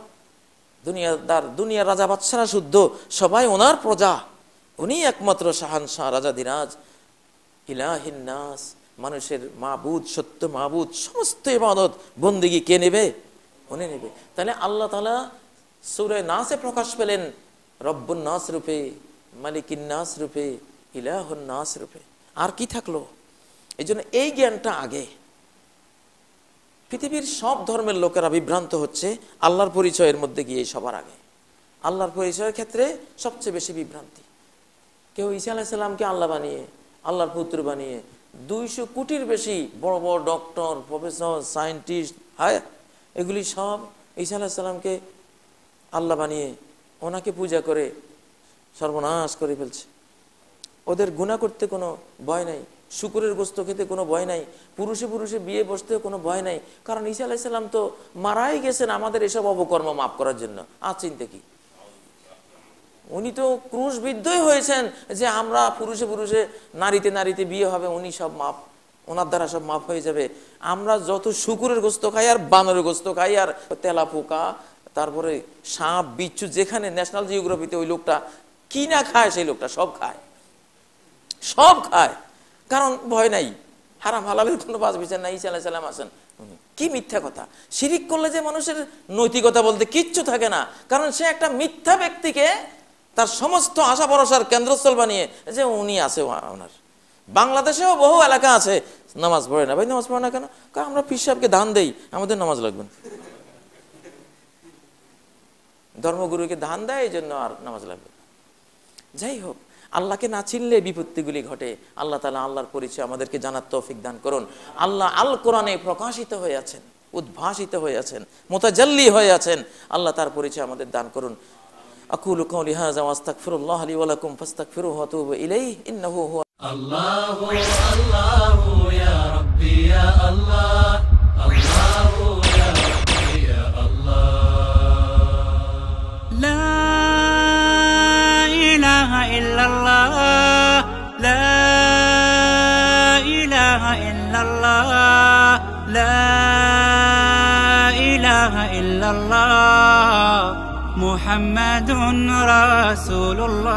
দুনিয়াদার, দুনিয়ার রাজা বাদশারা শুদ্ধ, সবাই ওনার প্রজা। উনি একমাত্র শাহানশাহ, রাজাধিরাজ। ইলাহিন নাস, মানুষের মাবুদ, সত্য মাবুদ, সমস্ত ইবাদত বন্দেগী কে নেবে? উনি নেবে। তাহলে আল্লাহ তাআলা সূরা নাসে প্রকাশ পেলেন রব্বুন নাস রূপে, মালিকিন নাস রূপে, ইলাহুন নাস রূপে। আর কি থাকলো? এই জন্য এই জ্ঞানটা আগে। পৃথিবীর সব ধর্মের লোকেরা বিভ্রান্ত হচ্ছে আল্লাহর পরিচয়ের মধ্যে গিয়ে সবার আগে। আল্লাহর পরিচয়ের ক্ষেত্রে সবচেয়ে বেশি বিভ্রান্তি। কেউ ঈসা আলাইহিস সালামকে আল্লাহ বানিয়ে, আল্লাহর পুত্র বানিয়ে, 200 কোটির বেশি বড় বড় ডক্টর, প্রফেসর, সায়েন্টিস্ট, হ্যাঁ, এগুলি সব ঈসা আলাইহিস সালামকে আল্লাহ বানিয়ে ওনাকে পূজা করে সর্বনাশ করে ফেলছে। ওদের গুনাহ করতে কোনো ভয় নাই, শুকরের গোস্ত খেতে কোনো ভয় নাই, পুরুষে পুরুষে বিয়ে বসতে কোনো ভয় নাই। কারণ ঈসা আলাইহিস সালাম তো মারাই গেছেন আমাদের এসব অপকর্ম মাফ করার জন্য। আর চিন্তা কি? উনি তো ক্রুশবিদ্ধই হয়েছেন যে আমরা পুরুষে পুরুষে, নারীতে নারীতে বিয়ে হবে, উনি সব মাফ, ওনার দ্বারা সব মাফ হয়ে যাবে। আমরা যত শুকুরের গোস্ত খাই আর বানরের গোস্ত খাই আর তেলা পোকা, তারপরে সাপ বিচ্ছু, যেখানে ন্যাশনাল জিওগ্রাফিতে ওই লোকটা কি না খায়, সেই লোকটা সব খায়, সব খায়। কারণ ভয় নাই, হারাম হালালের কোনো বাজ বিচার নাই। ঈসা আলাইহিস সালাম আছেন, কি মিথ্যা কথা! শিরিক করলে যে মানুষের নৈতিকতা বলতে কিচ্ছু থাকে না। কারণ সে একটা মিথ্যা ব্যক্তিকে তার সমস্ত আশা ভরসার কেন্দ্রস্থল বানিয়ে যে উনি আছে ওনার। বাংলাদেশেও বহু এলাকা আছে নামাজ পড়ে না। ভাই নামাজ পড়ে না কেন? কারণ আমরা পীর সাহেবকে দান দেই, আমাদের নামাজ লাগবে না। ধর্মগুরুকে দান দেয়, এই জন্য আর নামাজ লাগবে না। যাই হোক, আল্লাহকে না চিনলে বিপত্তিগুলি ঘটে। আল্লাহ তাআলা আল্লাহর পরিচয় আমাদেরকে জানার তৌফিক দান করুন। আল্লাহ আল কোরআনে প্রকাশিত হয়ে আছেন, উদ্ভাসিত হয়ে আছেন, মুতাজাল্লি হয়ে আছেন। আল্লাহ তার পরিচয় আমাদের দান করুন। আকুলু কাওলি হাযা ওয়া আস্তাগফিরুল্লাহ লি ওয়া লাকুম ফাস্তাগফিরুহু ওয়া তুবু ইলাইহি ইন্নাহু হুয়া আল্লাহু আল্লাহু ইয়া রাব্বি ইয়া আল্লাহ, আল্লাহু ইয়া রাব্বি ইয়া আল্লাহ। লা ইলাহা ইল্লাল্লাহ, লা ইলাহা ইল্লাল্লাহ, লা ইলাহা ইল্লাল্লাহ, মুহাম্মাদুর রাসূলুল্লাহ।